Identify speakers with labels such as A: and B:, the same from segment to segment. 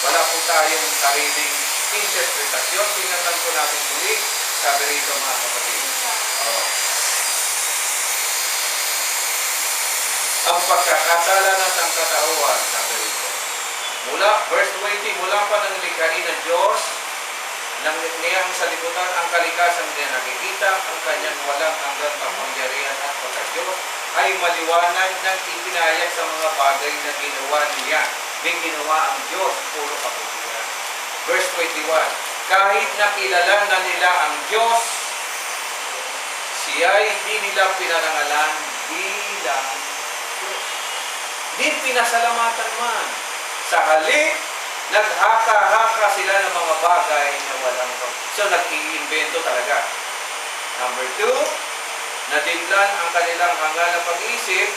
A: wala po tayong sariling interpretasyon. Tingnan po natin muli. Sabi rito mga kapatid. Ang pagkakasala ng sangkatauhan, sabi rito. Verse 20, mula pa ng likhain ng Diyos, nang niyang sa libutan ang kalikasan niya nakikita, ang kanyang walang hanggang kapangyarihan at pagka-Diyos, ay maliwanag ng ipinahayag sa mga bagay na ginawa niya. May ginawa ang Diyos, puro kabutihan. Verse 21, kahit nakilala na nila ang Diyos, siya'y di nila pinarangalan bilang Diyos. Di pinasalamatan man. Sa halip, naghaka-haka sila ng mga bagay na walang kabutihan. So, nag-iimbento talaga. Number 2, nadinlan ang kanilang hanga na pag-iisip.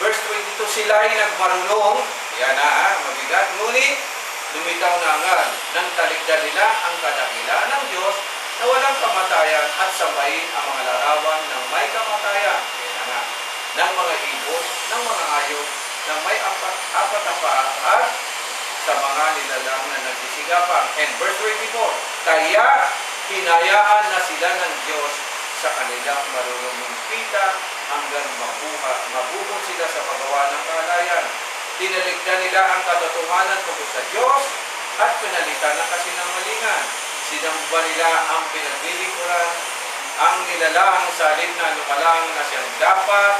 A: Verse 22, sila ay nagmarunong, yan na, mabigat, ngunit lumitaw na nga nang taligdan nila ang kadakilaan ng Diyos na walang kamatayan at sambahin ang mga larawan ng may kamatayan. Yan na nga, ng mga ibon, ng mga hayop, ng may apat na paa at sa mga nilalang na nagsisigapang. And verse 24, kaya hinayaan na sila ng Diyos sa kanilang marunong mumpita hanggang mabubog sila sa paggawa ng kaalayan. Tinaligdan nila ang katotohanan tungkol sa Diyos at pinalitan ng kasinungalingan. Sinamba nila ang pinaglilingkuran, ang nilalang sa halip na lumalang na siyang dapat,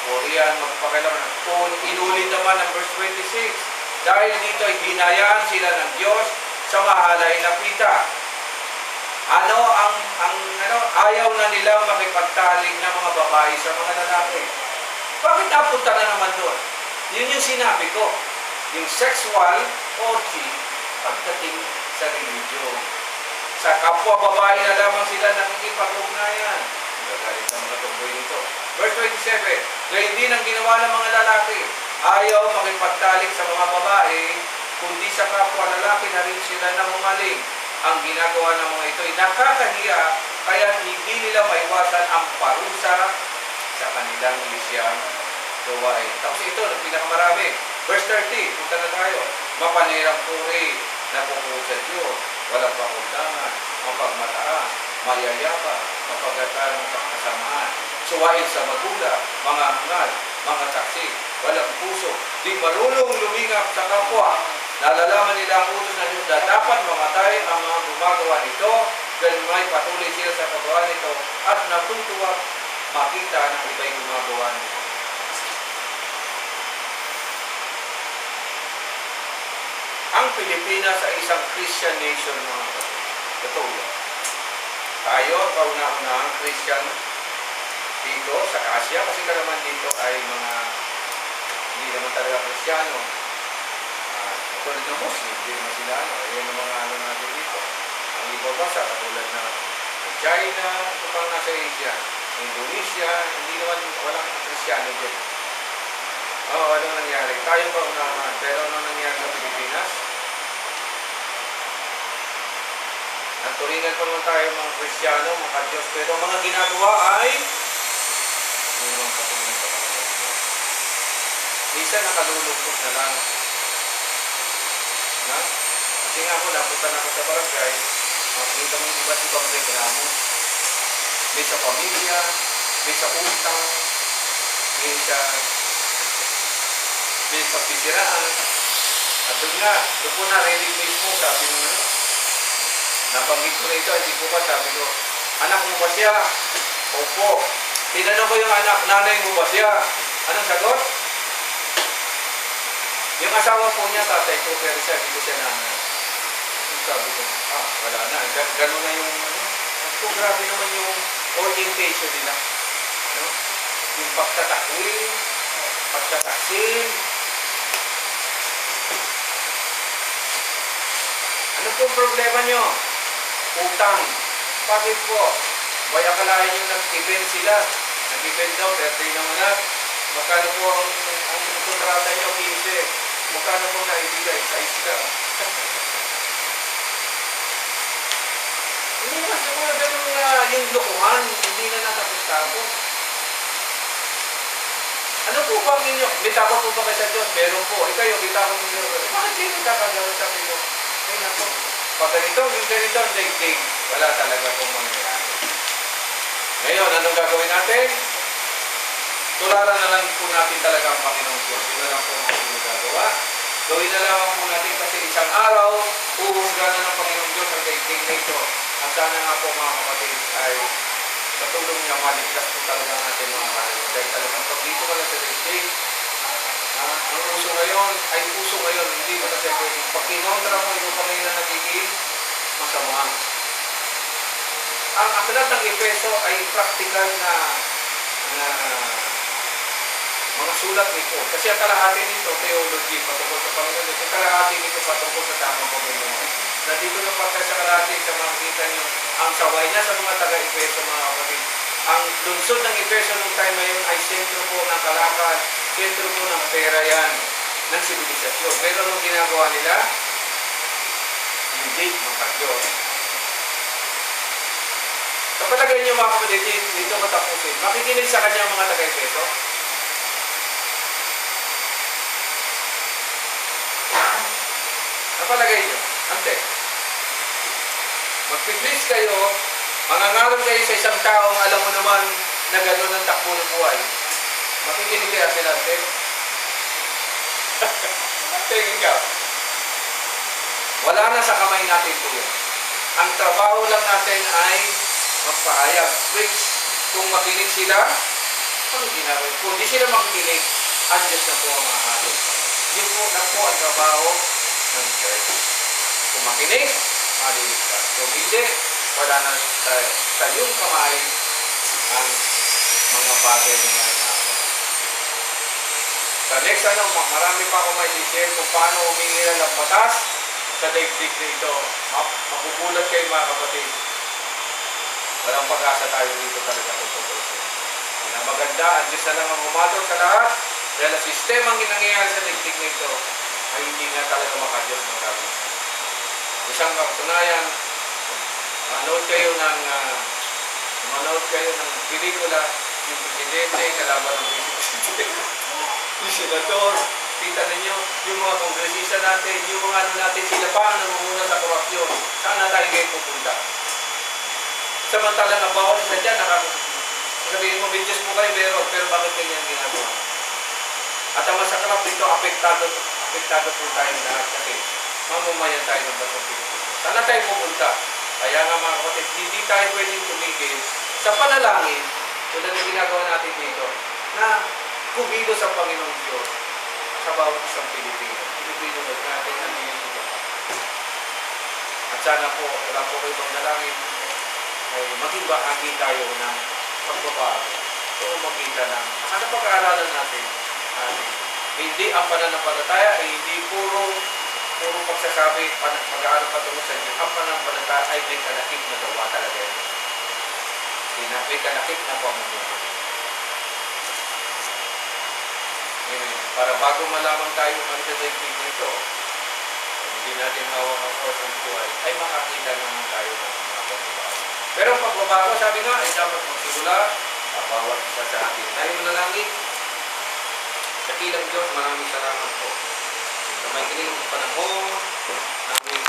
A: o iyan magpakailangan. Kung inulit naman ang verse 26, dahil dito ay hinayaan sila ng Diyos sa mahalay na pita. Ayaw na nilang makipagtalig ng mga babae sa mga lalaki. Bakit napunta na naman doon? Yun yung sinabi ko. Yung sexual orgy pagdating sa religion. Sa kapwa babae na lamang sila nakikipag-ugnayan. Gagalit sa mga tungboy nito. Verse 27, gayon din ang ginawa ng mga lalaki. Ayaw makipagtalik sa mga babae, kundi sa kapwa lalaki na rin sila nangungaling. Ang ginagawa ng mga ito ay nakakahiya, kaya hindi nila maiwasan ang parusa sa kanilang lisyang gawain. Tapos ito, ang pinakamarami. Verse 30, punta na tayo. Mapanirang puri na pupulot sa Diyos, walang pakundangan, mapagmataas, mayayapa, mapagatan ng kasamaan, suwain sa magulang, mga hangal, mga taksi, walang puso, di marunong lumingap sa kapwa. Nalalaman nila ang utos ng Diyos na dapat mamatay ang mga gumagawa nito, dahil may patuloy sila sa paggawa nito at natutuwa makita ng iba'y gumagawa nito. Ang Pilipinas ay isang Christian nation, mga kapatid. Totoo yan. Tayo, kauna-unahang Christian dito sa Asia, kasi kalaman dito ay mga hindi naman talaga Kristiyano. Tulad ng Muslim, hindi naman sila yan ang mga natin dito. Ang ibang bansa, katulad na China, ito pang nasa Asia, Indonesia, hindi naman walang Kristiyano dyan. Anong nangyari? Tayo kauna-unahan, pero anong nangyari sa Pilipinas? Nagturingan pa naman tayo mga Kristiyano, mga Diyos, pero mga ginagawa ay hindi naman patuloy sa Panginoon. Minsan nakalulungkot na lang. Kasi nga ako, napunta na ako sa barangay, makikita mo yung iba't ibang reklamo. May sa pamilya, may sa utang, may sa pisiraan. At doon ko narinig mismo, sabi mo nabanggit ko na ito, hindi ko ba, sabi ko, anak mo ba siya? Opo. Tinanong ko yung anak, nanay mo ba siya? Anong sagot? Yung asawa po niya, tatay ko, pero siya, hindi ko siya nanay. Sabi ko, wala na. Gano'n na yung, grabe naman yung orientation nila. Yung pagtatakwil, pagtataksil. Ano pong problema nyo? Utang. Bakit po? Baya kalahin yung nag-event sila. Nag-event daw, birthday ng anak. Magkano po ang kontrata nyo? 15. Magkano po naibigay? Sa isla. Hindi naman sa mga ganun yung lokohan, hindi na natapos-tapos. Ano po ba ang inyo? May takot po ba kayo sa Diyos? Meron po. Kayo, may takot po Diyos. Bakit kayo nagkakagawin sa Diyos? Ay nako. Pag ganito, ang daigdig, wala talaga pong mangyayari. Ngayon, anong gagawin natin? Tularan na lang po natin talaga ang Panginoong Diyos. Yun na lang po ang ating magagawa. Gawin na lang po natin kasi isang araw, uhusga na ng Panginoong Diyos ang daigdig na ito. At sana nga po mga kapatid ay sa tulong niya, maligtas po talaga natin mga kapatid. Dahil talagang pag dito ka lang sa daigdig, ang uso ngayon ay uso ngayon. Hindi mo kasi pwedeng pag kinontra mo, ito pa ngayon na nagiging masama. Ang aklat ng Efeso ay practical na mga sulat nito. Kasi ang kalahati nito, theology, patungkol sa Panginoon. Ang kalahati nito, patungkol sa tamang Panginoon. Nandito na pa sa kalahati, sa makikita niyo, ang saway niya sa mga taga-Efeso, mga kapatid. Ang lungsod ng Efeso nung time na yun ay sentro po ng kalakal, sentro po ng pera yan, ng sibilisasyon. Pero anong ginagawa nila? Hindi magka-Diyos. Sa palagay niyo mga kapatid, dito matapusin. Makikinig sa kanya mga taga-Efeso? Napalagay nyo, ante. Magpiplis kayo, mangangarap kayo sa isang taong alam mo naman na gano'n ang takbo ng buhay. Makikinig kaya sila, ante. Tingin ka. Wala na sa kamay natin po yun. Ang trabaho lang natin ay magpahayag. Which, kung makinig sila, ano ginagawa? Kung di sila makikinig, andiyan na po ang mga ating. Yun po lang po ang trabaho ng church. Kung makinig, maliligtas. Kung hindi, wala na sa iyong kamay ang mga bagay na yan. Sa next marami pa akong may i-share kung paano humingi ng batas sa daigdig nito. Makubulat kayo mga kapatid. Walang pag-asa tayo dito talaga kung tutusin. Ang maganda, ang Diyos na lang ang humato sa lahat. Dahil ang sistemang nangyayari sa daigdig nito ay hindi nga talaga makadiyos ng kami. Isang katunayan, manood kayo ng pelikula, yung presidente, kalaban ng presidente, yung senador, kita ninyo, yung mga kongresista natin, yung mga natin, sila pa ang namumuna sa korupsyon. Saan na tayo ngayon pupunta? Samantalang ang bawat isa dyan, sabihin mo, may Diyos po kayo meron, pero bakit ganyan ginagawa? At ang masaklap dito, apektado po tayo lahat kasi mamamayan tayo ng Batang Pilipinas. Saan na tayo pupunta? Kaya nga mga kapatid, hindi tayo pwedeng tumigil sa panalangin, tulad ng ginagawa natin dito, na kumilo sa Panginoong Diyos sa bawat isang Pilipino. Pilipino natin ang nilito. At sana po, wala po kayo bang dalangin, ay maging bahagi tayo ng pagbabago. So, magkita ng pag-aaralan natin. Hindi ang pananampalataya ay hindi puro pagsasabi, pag-aaral patungo sa inyo. Ang pananampalataya ay may kalakip na gawa talaga yun. May kalakip na pamumuhay. Para bago malaman tayo magdadagdig nito, hindi natin hawak ang force ng buhay, ay makakita naman tayo ng mga pagbabago. Pero ang pagbabago, sabi nga, ay dapat magsimula sa bawat isa sa atin. Tayo manalangin. Dakilang Diyos, maraming salamat po. Sa may kiling panahon, namin